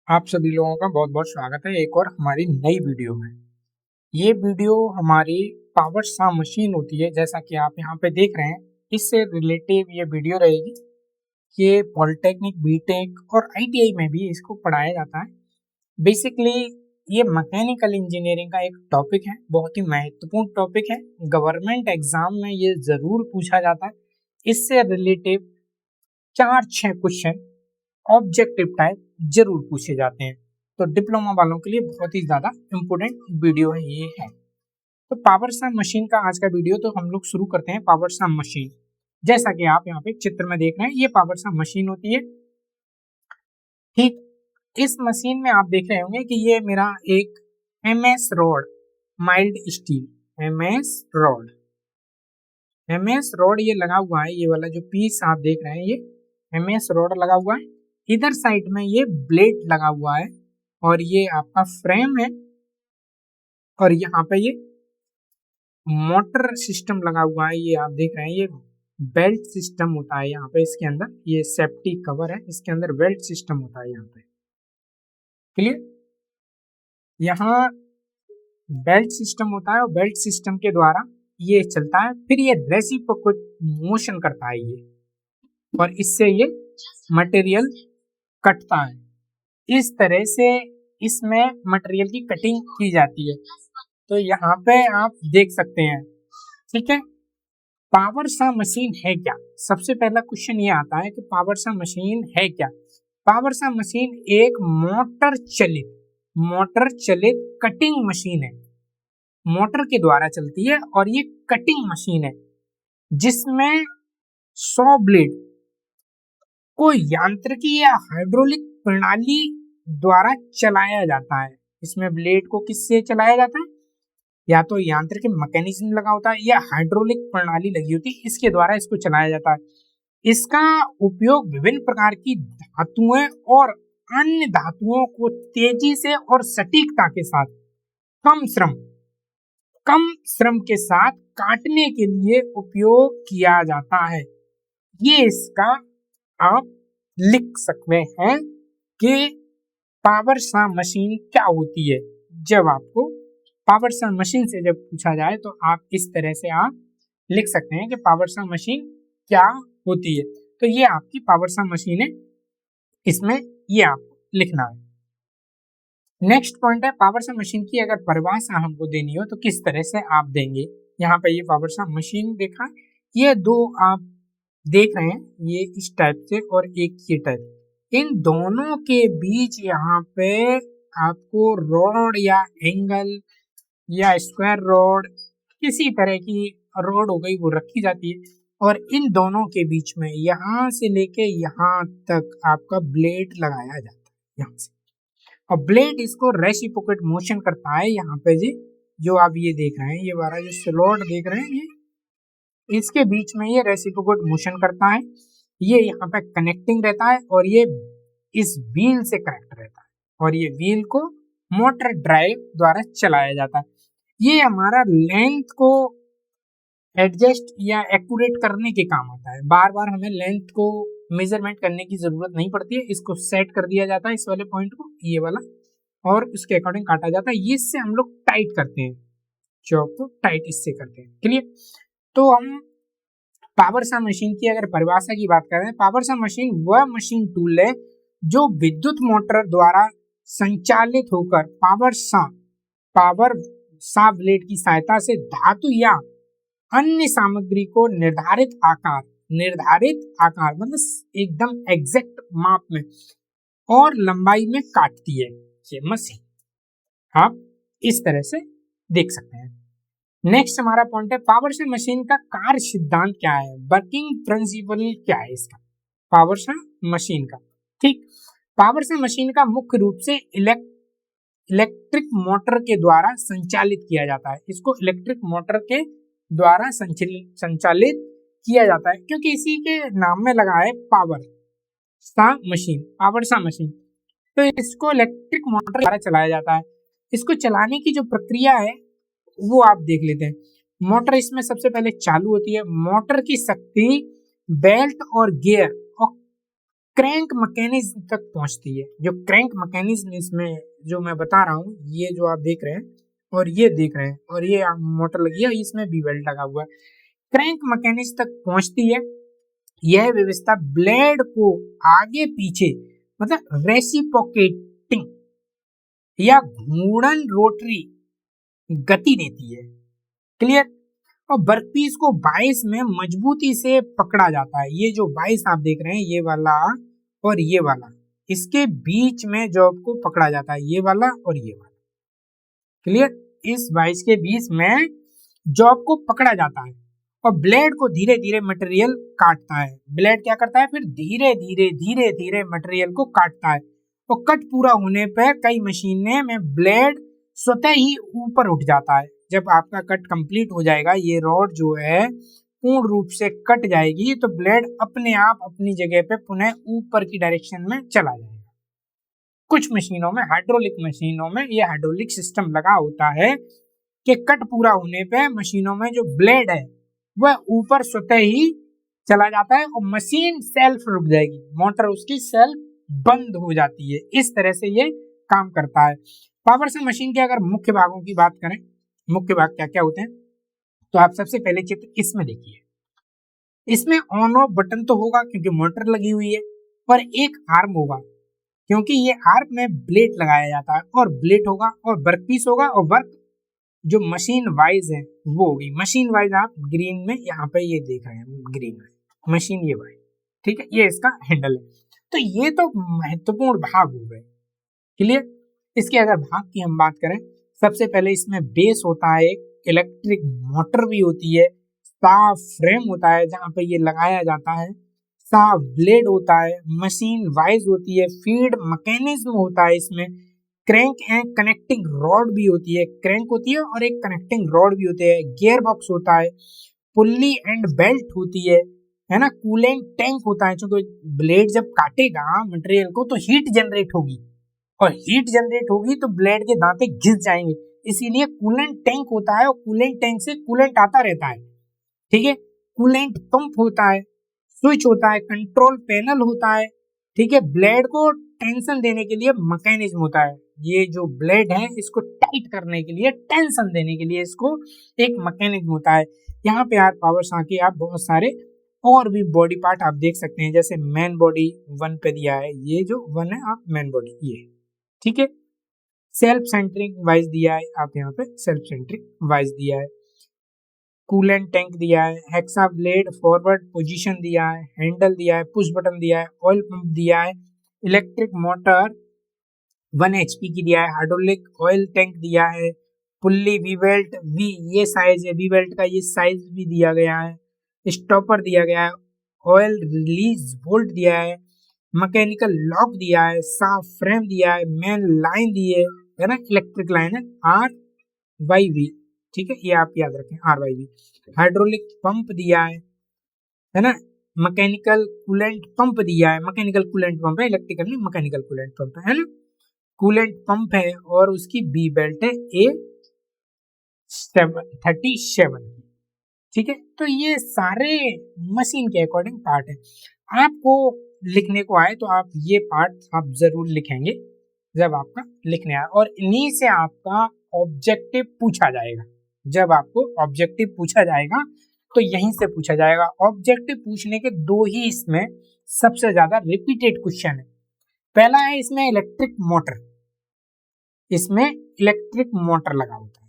आप सभी लोगों का बहुत बहुत स्वागत है एक और हमारी नई वीडियो में। ये वीडियो हमारी पावर सा मशीन होती है, जैसा कि आप यहाँ पे देख रहे हैं। इससे रिलेटिव ये वीडियो रहेगी। ये पॉलिटेक्निक, बीटेक और आईटीआई में भी इसको पढ़ाया जाता है। बेसिकली ये मैकेनिकल इंजीनियरिंग का एक टॉपिक है, बहुत ही महत्वपूर्ण टॉपिक है। गवर्नमेंट एग्जाम में ये जरूर पूछा जाता है। इससे रिलेटिव 4-6 क्वेश्चन ऑब्जेक्टिव टाइप जरूर पूछे जाते हैं। तो डिप्लोमा वालों के लिए बहुत ही ज्यादा इम्पोर्टेंट वीडियो है ये है। तो पावर सम मशीन का आज का वीडियो तो हम लोग शुरू करते हैं। पावर सम मशीन, जैसा कि आप यहाँ पे चित्र में देख रहे हैं, ये पावर सम मशीन होती है। ठीक, इस मशीन में आप देख रहे होंगे कि ये मेरा एक MS rod, mild steel MS rod ये लगा हुआ है। ये वाला जो पीस आप देख रहे हैं, ये एमएस रॉड लगा हुआ है। इधर साइड में ये ब्लेड लगा हुआ है और ये आपका फ्रेम है। और यहाँ पे ये मोटर सिस्टम लगा हुआ है। ये आप देख रहे हैं, ये बेल्ट सिस्टम होता है यहाँ पे। इसके अंदर ये सेफ्टी कवर है, इसके अंदर बेल्ट सिस्टम होता है यहाँ पे। क्लियर? यहाँ बेल्ट सिस्टम होता है और बेल्ट सिस्टम के द्वारा ये चलता है। फिर ये रेसिप्रोकेट मोशन करता है ये, और इससे ये मटेरियल कटता है। इस तरह से इसमें मटेरियल की कटिंग की जाती है। तो यहाँ पे आप देख सकते हैं। ठीक है, पावर सम मशीन है क्या? सबसे पहला क्वेश्चन ये आता है कि पावर सम मशीन है क्या। पावर सम मशीन एक मोटर चलित कटिंग मशीन है। मोटर के द्वारा चलती है और ये कटिंग मशीन है, जिसमें 100 ब्लेड को यांत्रिकी या हाइड्रोलिक प्रणाली द्वारा चलाया जाता है। इसमें ब्लेड को किससे चलाया जाता है? या तो यांत्रिक मैकेनिज्म लगा होता है या हाइड्रोलिक प्रणाली लगी होती है, इसके द्वारा इसको चलाया जाता है। इसका उपयोग विभिन्न प्रकार की धातुएं और अन्य धातुओं को तेजी से और सटीकता के साथ कम श्रम के साथ काटने के लिए उपयोग किया जाता है। ये इसका आप लिख सकते हैं कि पावर सम मशीन क्या होती है। जब आपको पावर सम मशीन से जब पूछा जाए तो आप इस तरह से आप लिख सकते हैं कि पावर सम मशीन क्या होती है। तो ये आपकी पावर सम मशीन है, इसमें ये आपको लिखना है। नेक्स्ट पॉइंट है, पावर सम मशीन की अगर परिभाषा हमको देनी हो तो किस तरह से आप देंगे। यहाँ पे ये पावर सम मशीन देखा, ये दो आप देख रहे हैं, ये इस टाइप से और एक ये टाइप। इन दोनों के बीच यहाँ पे आपको रॉड या एंगल या स्क्वायर रॉड, किसी तरह की रॉड हो गई, वो रखी जाती है। और इन दोनों के बीच में यहाँ से लेके यहाँ तक आपका ब्लेड लगाया जाता है यहाँ से। और ब्लेड इसको रेसिप्रोकेट मोशन करता है। यहाँ पे जी जो आप ये देख रहे हैं, ये वाला जो स्लॉट देख रहे हैं, ये इसके बीच में ये रेसिप्रोकेट मोशन करता है। ये यहाँ पे कनेक्टिंग रहता है और ये इस व्हील से कनेक्ट रहता है, और ये व्हील को मोटर ड्राइव द्वारा चलाया जाता है। ये हमारा लेंथ को एडजस्ट या एक्यूरेट करने के काम आता है। बार बार हमें लेंथ को मेजरमेंट करने की जरूरत नहीं पड़ती है। इसको सेट कर दिया जाता है, इस वाले पॉइंट को, ये वाला, और उसके अकॉर्डिंग काटा जाता है। इससे हम लोग टाइट करते हैं, चॉक को टाइट इससे करते हैं। क्लियर? तो हम पावर सम मशीन की अगर परिभाषा की बात करें, पावर सम मशीन वह मशीन टूल है जो विद्युत मोटर द्वारा संचालित होकर पावर सा ब्लेड की सहायता से धातु या अन्य सामग्री को निर्धारित आकार मतलब एकदम एग्जैक्ट माप में और लंबाई में काटती है ये मशीन। आप इस तरह से देख सकते हैं। नेक्स्ट हमारा पॉइंट है, पावर सम मशीन का कार्य सिद्धांत क्या है, वर्किंग प्रिंसिपल क्या है इसका, पावर सम मशीन का। ठीक, पावर सम मशीन का मुख्य रूप से इलेक्ट्रिक मोटर के द्वारा संचालित किया जाता है। इसको इलेक्ट्रिक मोटर के द्वारा संचालित किया जाता है, क्योंकि इसी के नाम में लगा है पावर सम मशीन। तो इसको इलेक्ट्रिक मोटर द्वारा चलाया जाता है। इसको चलाने की जो प्रक्रिया है वो आप देख लेते हैं। मोटर इसमें सबसे पहले चालू होती है। मोटर की शक्ति बेल्ट और गियर और क्रैंक मैकेनिज्म तक पहुंचती है। जो क्रैंक मैकेनिज्म इसमें जो मैं बता रहा हूँ, ये जो आप देख रहे हैं और ये देख रहे हैं और ये मोटर लगी है, इसमें बी वेल्ट लगा हुआ है, क्रैंक मैकेनिज्म तक पहुंचती है। यह व्यवस्था ब्लेड को आगे पीछे मतलब रेसिप्रोकेटिंग या घूर्णन रोटरी गति देती है। क्लियर। और वर्कपीस को बाइस में मजबूती से पकड़ा जाता है। ये जो बाइस आप देख रहे हैं, ये वाला और ये वाला, इसके बीच में जॉब को पकड़ा जाता है, ये वाला और ये वाला। क्लियर। इस बाइस के बीच में जॉब को पकड़ा जाता है और ब्लेड को धीरे धीरे मटेरियल काटता है। ब्लेड क्या करता है, फिर धीरे धीरे मटेरियल को काटता है और कट पूरा होने पर कई मशीनें में ब्लेड स्वतः ही ऊपर उठ जाता है। जब आपका कट कंप्लीट हो जाएगा, ये रॉड जो है पूर्ण रूप से कट जाएगी, तो ब्लेड अपने आप अपनी जगह पे पुनः ऊपर की डायरेक्शन में चला जाएगा। कुछ मशीनों में, हाइड्रोलिक मशीनों में ये हाइड्रोलिक सिस्टम लगा होता है कि कट पूरा होने पे मशीनों में जो ब्लेड है वह ऊपर स्वतः ही चला जाता है और मशीन सेल्फ रुक जाएगी, मोटर उसकी सेल्फ बंद हो जाती है। इस तरह से ये काम करता है। पावर सम मशीन के अगर मुख्य भागों की बात करें, मुख्य भाग क्या क्या होते हैं, तो आप सबसे पहले चित्र इसमें देखिए। इसमें ऑन ऑफ बटन तो होगा क्योंकि मोटर लगी हुई है, और एक आर्म होगा क्योंकि ये आर्म में ब्लेड लगाया जाता है, और ब्लेड होगा और वर्कपीस होगा, और वर्क जो मशीन वाइज है वो होगी। मशीन वाइज आप ग्रीन में यहाँ पे ये देख रहे हैं, ग्रीन में मशीन ये वाइज, ठीक है, ये इसका हैंडल है। तो ये तो महत्वपूर्ण भाग हो गए। क्लियर। इसके अगर भाग की हम बात करें, सबसे पहले इसमें बेस होता है, एक इलेक्ट्रिक मोटर भी होती है, साफ फ्रेम होता है जहां पे ये लगाया जाता है, साफ ब्लेड होता है, मशीन वाइज होती है, फीड मैकेनिज्म होता है, इसमें क्रैंक एंड कनेक्टिंग रॉड भी होती है, क्रैंक होती है और एक कनेक्टिंग रॉड भी होते हैं, गियर बॉक्स होता है, पुल्ली एंड बेल्ट होती है ना, कूलेंट टैंक होता है, क्योंकि ब्लेड जब काटेगा मटेरियल को तो हीट जनरेट होगी, और हीट जनरेट होगी तो ब्लेड के दांते घिस जाएंगे, इसीलिए कूलेंट टैंक होता है और कूलेंट टैंक से कूलेंट आता रहता है। ठीक है। कूलेंट पंप होता है, स्विच होता है, कंट्रोल पैनल होता है, ठीक है, ब्लेड को टेंशन देने के लिए मैकेनिज्म होता है, ये जो ब्लेड है इसको टाइट करने के लिए, टेंशन देने के लिए इसको एक मैकेनिज्म होता है। यहाँ पे यार पावर सा के आप बहुत सारे और भी बॉडी पार्ट आप देख सकते हैं, जैसे मेन बॉडी 1 पे दिया है, ये जो 1 है आप मेन बॉडी, ये ठीक है, सेल्फ सेंट्रिक वाइज दिया है, आप यहाँ पे सेल्फ सेंट्रिक वाइज दिया है, कूलेंट टैंक दिया है, हेक्सा ब्लेड फॉरवर्ड पोजीशन दिया है, हैंडल दिया है, पुश बटन दिया है, ऑयल पंप दिया है, इलेक्ट्रिक मोटर 1 HP की दिया है, हाइड्रोलिक ऑयल टैंक दिया है, पुल्ली वी बेल्ट, वी ये साइज है, वी बेल्ट का ये साइज भी दिया गया है, स्टॉपर दिया गया है, ऑयल रिलीज बोल्ट दिया है, मैकेनिकल लॉक दिया है, साफ फ्रेम दिया है, मेन लाइन दी है ना, इलेक्ट्रिक लाइन है RYV, ठीक है, ये आप याद रखें RYV, हाइड्रोलिक पंप दिया है ना, मैकेनिकल कूलेंट पंप दिया है, मैकेनिकल कूलेंट पंप है, इलेक्ट्रिकल नहीं, मैकेनिकल कूलेंट पंप है ना, कूलेंट पंप है और उसकी बी बेल्ट है A37, ठीक है। तो ये सारे मशीन के अकॉर्डिंग पार्ट है। आपको लिखने को आए तो आप ये पार्ट आप जरूर लिखेंगे जब आपका लिखने आए, और इन्हीं से आपका ऑब्जेक्टिव पूछा जाएगा। जब आपको ऑब्जेक्टिव पूछा जाएगा तो यहीं से पूछा जाएगा। ऑब्जेक्टिव पूछने के दो ही इसमें सबसे ज्यादा रिपीटेड क्वेश्चन है। पहला है इसमें इलेक्ट्रिक मोटर, इसमें इलेक्ट्रिक मोटर लगा होता है।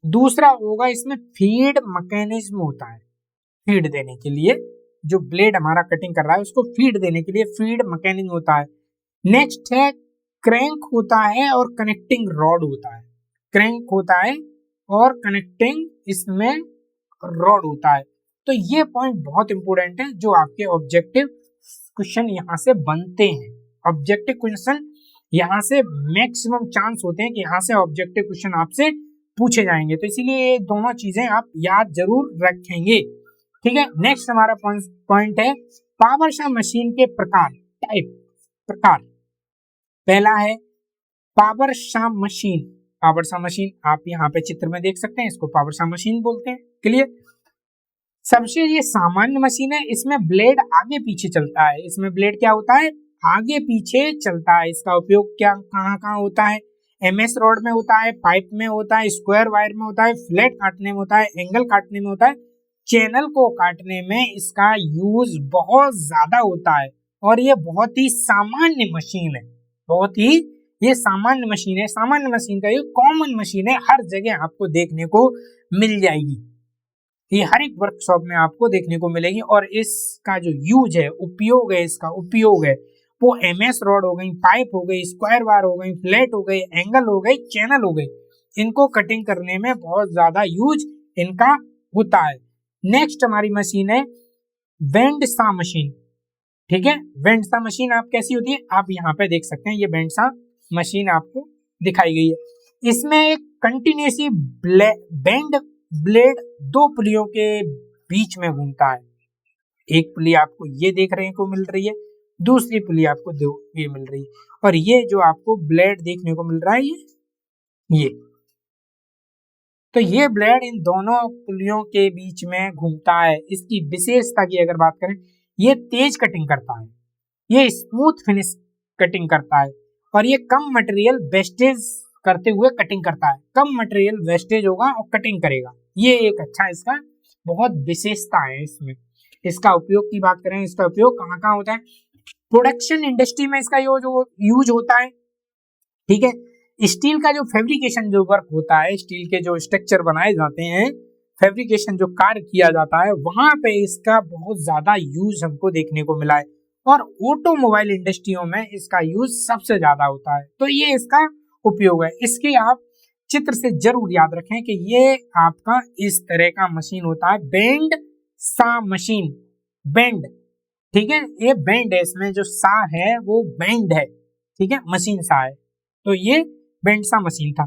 दूसरा होगा इसमें फीड मैकेनिज्म होता है, फीड देने के लिए जो ब्लेड हमारा कटिंग कर रहा है उसको फीड देने के लिए फीड मैकेनिज्म होता है। नेक्स्ट है क्रैंक होता है और कनेक्टिंग रॉड होता है, क्रैंक होता है और कनेक्टिंग इसमें रॉड होता है। तो ये पॉइंट बहुत इंपॉर्टेंट है जो आपके ऑब्जेक्टिव क्वेश्चन यहाँ से बनते हैं। ऑब्जेक्टिव क्वेश्चन यहाँ से मैक्सिमम चांस होते हैं कि यहाँ से ऑब्जेक्टिव क्वेश्चन आपसे पूछे जाएंगे, तो इसीलिए ये दोनों चीजें आप याद जरूर रखेंगे। ठीक है। नेक्स्ट हमारा पॉइंट है पावर सम मशीन के प्रकार, टाइप, प्रकार। पहला है power sum machine. Power sum machine आप यहाँ पे चित्र में देख सकते हैं, इसको पावर सम मशीन बोलते हैं। क्लियर। सबसे ये सामान्य मशीन है, इसमें ब्लेड आगे पीछे चलता है। इसमें ब्लेड क्या होता है, आगे पीछे चलता है। इसका उपयोग क्या कहाँ कहाँ होता है? एमएस रॉड में होता है, पाइप में होता है, स्क्वायर वायर में होता है, फ्लैट काटने में होता है, एंगल काटने में होता है, चैनल को काटने में इसका यूज बहुत ज्यादा होता है। और ये बहुत ही सामान्य मशीन है, बहुत ही ये सामान्य मशीन है। सामान्य मशीन का ये कॉमन मशीन है, हर जगह आपको देखने को मिल जाएगी, ये हर एक वर्कशॉप में आपको देखने को मिलेगी। और इसका जो यूज है, उपयोग है, इसका उपयोग है वो एमएस रॉड हो गई, पाइप हो गई, स्क्वायर वायर हो गई, फ्लैट हो गई, एंगल हो गई, चैनल हो गई, इनको कटिंग करने में बहुत ज्यादा यूज इनका होता है। नेक्स्ट हमारी मशीन है बेंड सा मशीन। ठीक है, बेंड सा मशीन आप कैसी होती है, आप यहाँ पे देख सकते हैं, ये बेंड सा मशीन आपको दिखाई गई है। इसमें एक कंटिन्यूसली बेंड ब्लेड दो पुलियों के बीच में घूमता है। एक पुली आपको ये देखने को मिल रही है, दूसरी पुली आपको ये मिल रही है, और ये जो आपको ब्लेड देखने को मिल रहा है ये तो ये ब्लेड इन दोनों पुलियों के बीच में घूमता है। इसकी विशेषता की अगर बात करें, ये तेज कटिंग करता है, ये स्मूथ फिनिश कटिंग करता है, और ये कम मटेरियल वेस्टेज करते हुए कटिंग करता है। कम मटेरियल वेस्टेज होगा और कटिंग करेगा, ये एक अच्छा इसका बहुत विशेषता है। इसमें इसका उपयोग की बात करें, इसका उपयोग कहाँ कहाँ होता है? प्रोडक्शन इंडस्ट्री में इसका यूज होता है। ठीक है, स्टील का जो फैब्रिकेशन जो वर्क होता है, स्टील के जो स्ट्रक्चर बनाए जाते हैं, फैब्रिकेशन जो कार्य किया जाता है, वहां पे इसका बहुत ज्यादा यूज हमको देखने को मिला है। और ऑटोमोबाइल इंडस्ट्रियों में इसका यूज सबसे ज्यादा होता है। तो ये इसका उपयोग है। इसके आप चित्र से जरूर याद रखें कि ये आपका इस तरह का मशीन होता है, बेंड सा मशीन, बेंड। ठीक है, ये बेंड है, इसमें जो सा है वो बेंड है। ठीक है, मशीन सा है, तो ये बेंड सा मशीन था।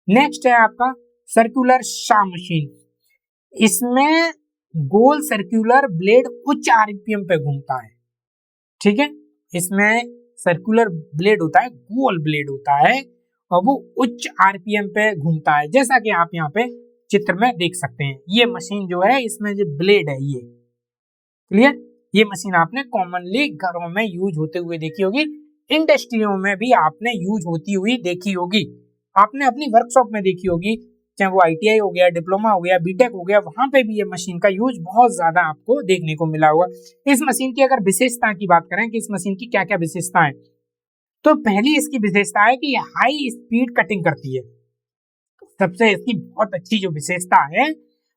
नेक्स्ट है आपका सर्कुलर सा मशीन। इसमें गोल सर्कुलर ब्लेड उच्च आरपीएम पे घूमता है। ठीक है, इसमें सर्कुलर ब्लेड होता है, गोल ब्लेड होता है, और वो उच्च आरपीएम पे घूमता है, जैसा कि आप यहाँ पे चित्र में देख सकते हैं। ये मशीन जो है, इसमें जो ब्लेड है ये क्लियर, ये मशीन आपने कॉमनली घरों में यूज होते हुए देखी होगी, इंडस्ट्रियों में भी आपने यूज होती हुई देखी होगी, आपने अपनी वर्कशॉप में देखी होगी, चाहे वो आईटीआई हो गया, डिप्लोमा हो गया, बीटेक हो गया, वहां पे भी ये मशीन का यूज बहुत ज्यादा आपको देखने को मिला होगा। इस मशीन की अगर विशेषता की बात करें कि इस मशीन की क्या क्या विशेषता है, तो पहली इसकी विशेषता है कि ये हाई स्पीड कटिंग करती है। सबसे इसकी बहुत अच्छी जो विशेषता है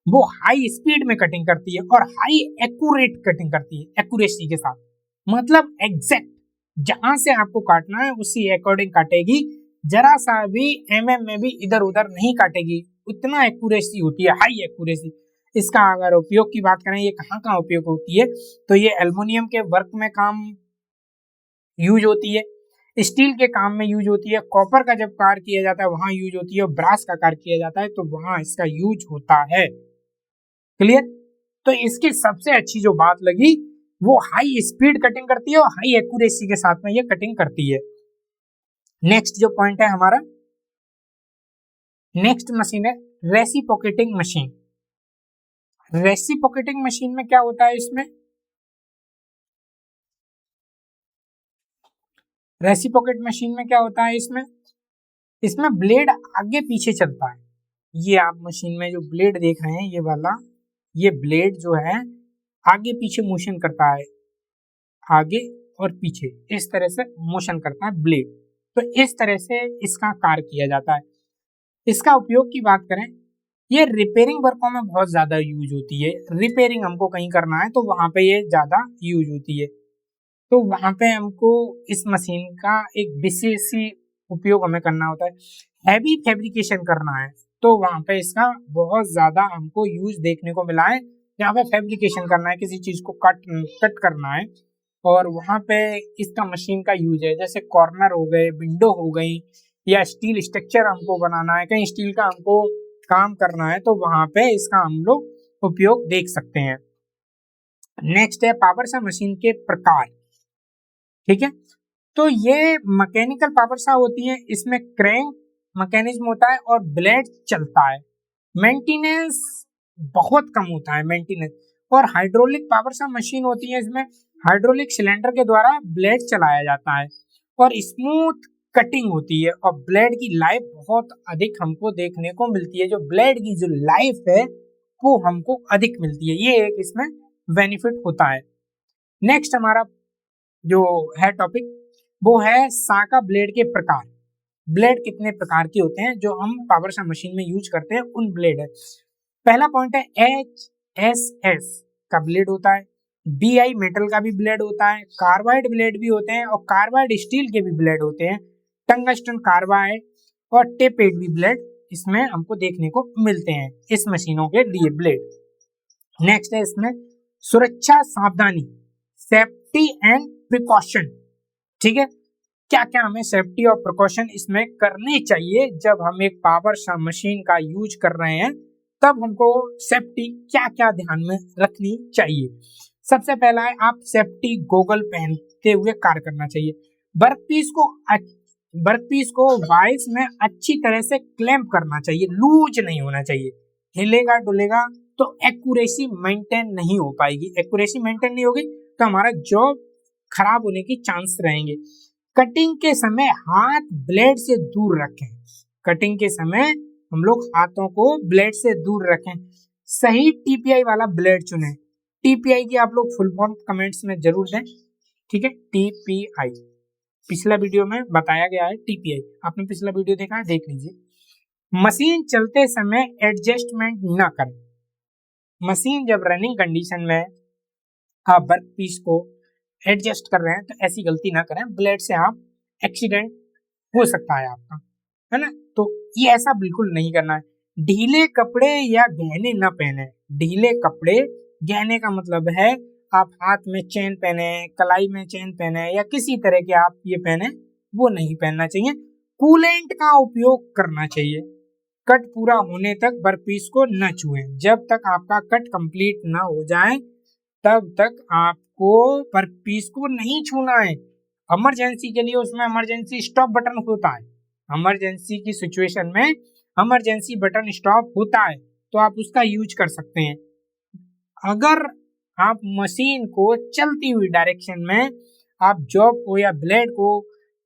वो हाई स्पीड में कटिंग करती है और हाई एक्यूरेट कटिंग करती है, एक्यूरेसी के साथ, मतलब एग्जैक्ट जहां से आपको काटना है उसी अकॉर्डिंग काटेगी, जरा सा भी एमएम में भी इधर उधर नहीं काटेगी, उतना एक्यूरेसी होती है, हाई एक्यूरेसी। इसका अगर उपयोग की बात करें, ये कहाँ कहाँ उपयोग होती है, तो ये एल्युमिनियम के वर्क में काम यूज होती है, स्टील के काम में यूज होती है, कॉपर का जब कार्य किया जाता है वहां यूज होती है, और ब्रास का कार्य किया जाता है तो वहां इसका यूज होता है। क्लियर, तो इसकी सबसे अच्छी जो बात लगी वो हाई स्पीड कटिंग करती है और हाई एक्यूरेसी के साथ में ये कटिंग करती है। नेक्स्ट जो पॉइंट है हमारा, नेक्स्ट मशीन है रेसिप्रोकेटिंग मशीन। रेसिप्रोकेटिंग मशीन में क्या होता है, इसमें रेसिप्रोकेट मशीन में क्या होता है, इसमें ब्लेड आगे पीछे चलता है। ये आप मशीन में जो ब्लेड देख रहे हैं, ये वाला, ये ब्लेड जो है आगे पीछे मोशन करता है, आगे और पीछे इस तरह से मोशन करता है ब्लेड। तो इस तरह से इसका कार्य किया जाता है। इसका उपयोग की बात करें, ये रिपेयरिंग वर्कों में बहुत ज्यादा यूज होती है। रिपेयरिंग हमको कहीं करना है तो वहां पे ये ज्यादा यूज होती है, तो वहां पे हमको इस मशीन का एक विशेष ही उपयोग हमें करना होता है। हैवी फैब्रिकेशन करना है तो वहां पे इसका बहुत ज्यादा हमको यूज देखने को मिला है। यहाँ पे फैब्रिकेशन करना है, किसी चीज को कट करना है, और वहां पे इसका मशीन का यूज है। जैसे कॉर्नर हो गए, विंडो हो गई, या स्टील स्ट्रक्चर हमको बनाना है, कहीं स्टील का हमको काम करना है तो वहां पे इसका हम लोग उपयोग देख सकते हैं। नेक्स्ट है पावर सा मशीन के प्रकार। ठीक है, तो ये मैकेनिकल पावर सा होती है, इसमें क्रैंक मैकेनिज्म होता है और ब्लेड चलता है, मेंटेनेंस बहुत कम होता है मेंटेनेंस। और हाइड्रोलिक पावर सा मशीन होती है, इसमें हाइड्रोलिक सिलेंडर के द्वारा ब्लेड चलाया जाता है और स्मूथ कटिंग होती है और ब्लेड की लाइफ बहुत अधिक हमको देखने को मिलती है। जो ब्लेड की जो लाइफ है वो हमको अधिक मिलती है, ये एक इसमें बेनिफिट होता है। नेक्स्ट हमारा जो है टॉपिक वो है साका ब्लेड के प्रकार। ब्लेड कितने प्रकार के होते हैं जो हम पावर सम मशीन में यूज करते हैं, उन ब्लेड है। पहला पॉइंट है HSS का ब्लेड होता है, BI मेटल का भी ब्लेड होता है, कार्बाइड ब्लेड भी होते हैं और कार्बाइड स्टील के भी ब्लेड होते हैं, टंगस्टन कार्बाइड और टेपेड भी ब्लेड इसमें हमको देखने को मिलते हैं इस मशीनों के लिए ब्लेड। नेक्स्ट है इसमें सुरक्षा सावधानी, सेफ्टी एंड प्रिकॉशन। ठीक है, क्या क्या हमें सेफ्टी और प्रिकॉशन इसमें करने चाहिए जब हम एक पावर सम मशीन का यूज कर रहे हैं, तब हमको सेफ्टी क्या क्या ध्यान में रखनी चाहिए। सबसे पहला है आप सेफ्टी गोगल पहनते हुए कार्य करना चाहिए। वर्कपीस को वाइस में अच्छी तरह से क्लैंप करना चाहिए, लूज नहीं होना चाहिए। हिलेगा डुलेगा तो एक्यूरेसी मेंटेन नहीं हो पाएगी, एक्यूरेसी मेंटेन नहीं होगी तो हमारा जॉब खराब होने की चांस रहेंगे। कटिंग के समय हाथ ब्लेड से दूर रखें, कटिंग के समय हम लोग हाथों को ब्लेड से दूर रखें। सही TPI वाला ब्लेड चुनें। TPI की आप लोग फुल फॉर्म कमेंट्स में जरूर दें। ठीक है, TPI पिछला वीडियो में बताया गया है। TPI आपने पिछला वीडियो देखा है, देख लीजिए। मशीन चलते समय एडजस्टमेंट ना करें। मशीन जब रनिंग कंडीशन में आप वर्क पीस को एडजस्ट कर रहे हैं तो ऐसी गलती ना करें, ब्लेड से आप एक्सीडेंट हो सकता है आपका, है ना। तो ये ऐसा बिल्कुल नहीं करना है। ढीले कपड़े या गहने ना पहने। ढीले कपड़े, गहने का मतलब है आप हाथ में चेन पहने, कलाई में चेन पहने या किसी तरह के आप ये पहने, वो नहीं पहनना चाहिए। कूलेंट का उपयोग करना चाहिए। कट पूरा होने तक वर्कपीस को न छुएं। जब तक आपका कट कंप्लीट ना हो जाए तब तक आपको वर्कपीस को नहीं छूना है। इमरजेंसी के लिए उसमें इमरजेंसी स्टॉप बटन होता है। इमरजेंसी की सिचुएशन में इमरजेंसी बटन स्टॉप होता है तो आप उसका यूज कर सकते हैं। अगर आप मशीन को चलती हुई डायरेक्शन में आप जॉब को या ब्लेड को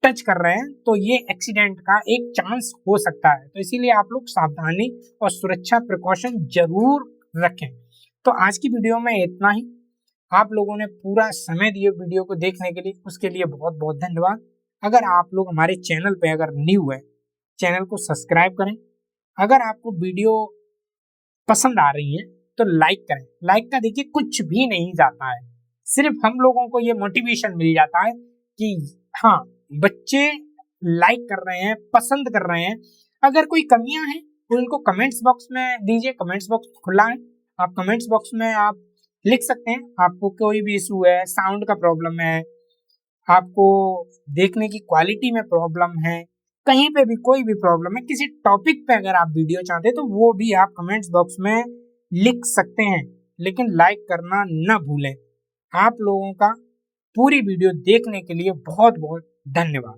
टच कर रहे हैं तो ये एक्सीडेंट का एक चांस हो सकता है। तो इसीलिए आप लोग सावधानी और सुरक्षा प्रिकॉशन जरूर रखें। तो आज की वीडियो में इतना ही। आप लोगों ने पूरा समय दिए वीडियो को देखने के लिए, उसके लिए बहुत बहुत धन्यवाद। अगर आप लोग हमारे चैनल पे अगर न्यू है, चैनल को सब्सक्राइब करें। अगर आपको वीडियो पसंद आ रही है तो लाइक करें। लाइक का देखिए कुछ भी नहीं जाता है, सिर्फ हम लोगों को ये मोटिवेशन मिल जाता है कि हाँ बच्चे लाइक कर रहे हैं, पसंद कर रहे हैं। अगर कोई कमियां हैं तो उनको कमेंट्स बॉक्स में दीजिए। कमेंट्स बॉक्स खुला है, आप कमेंट्स बॉक्स में आप लिख सकते हैं। आपको कोई भी इशू है, साउंड का प्रॉब्लम है, आपको देखने की क्वालिटी में प्रॉब्लम है, कहीं पे भी कोई भी प्रॉब्लम है, किसी टॉपिक पे अगर आप वीडियो चाहते हैं तो वो भी आप कमेंट्स बॉक्स में लिख सकते हैं। लेकिन लाइक करना न भूलें। आप लोगों का पूरी वीडियो देखने के लिए बहुत बहुत धन्यवाद।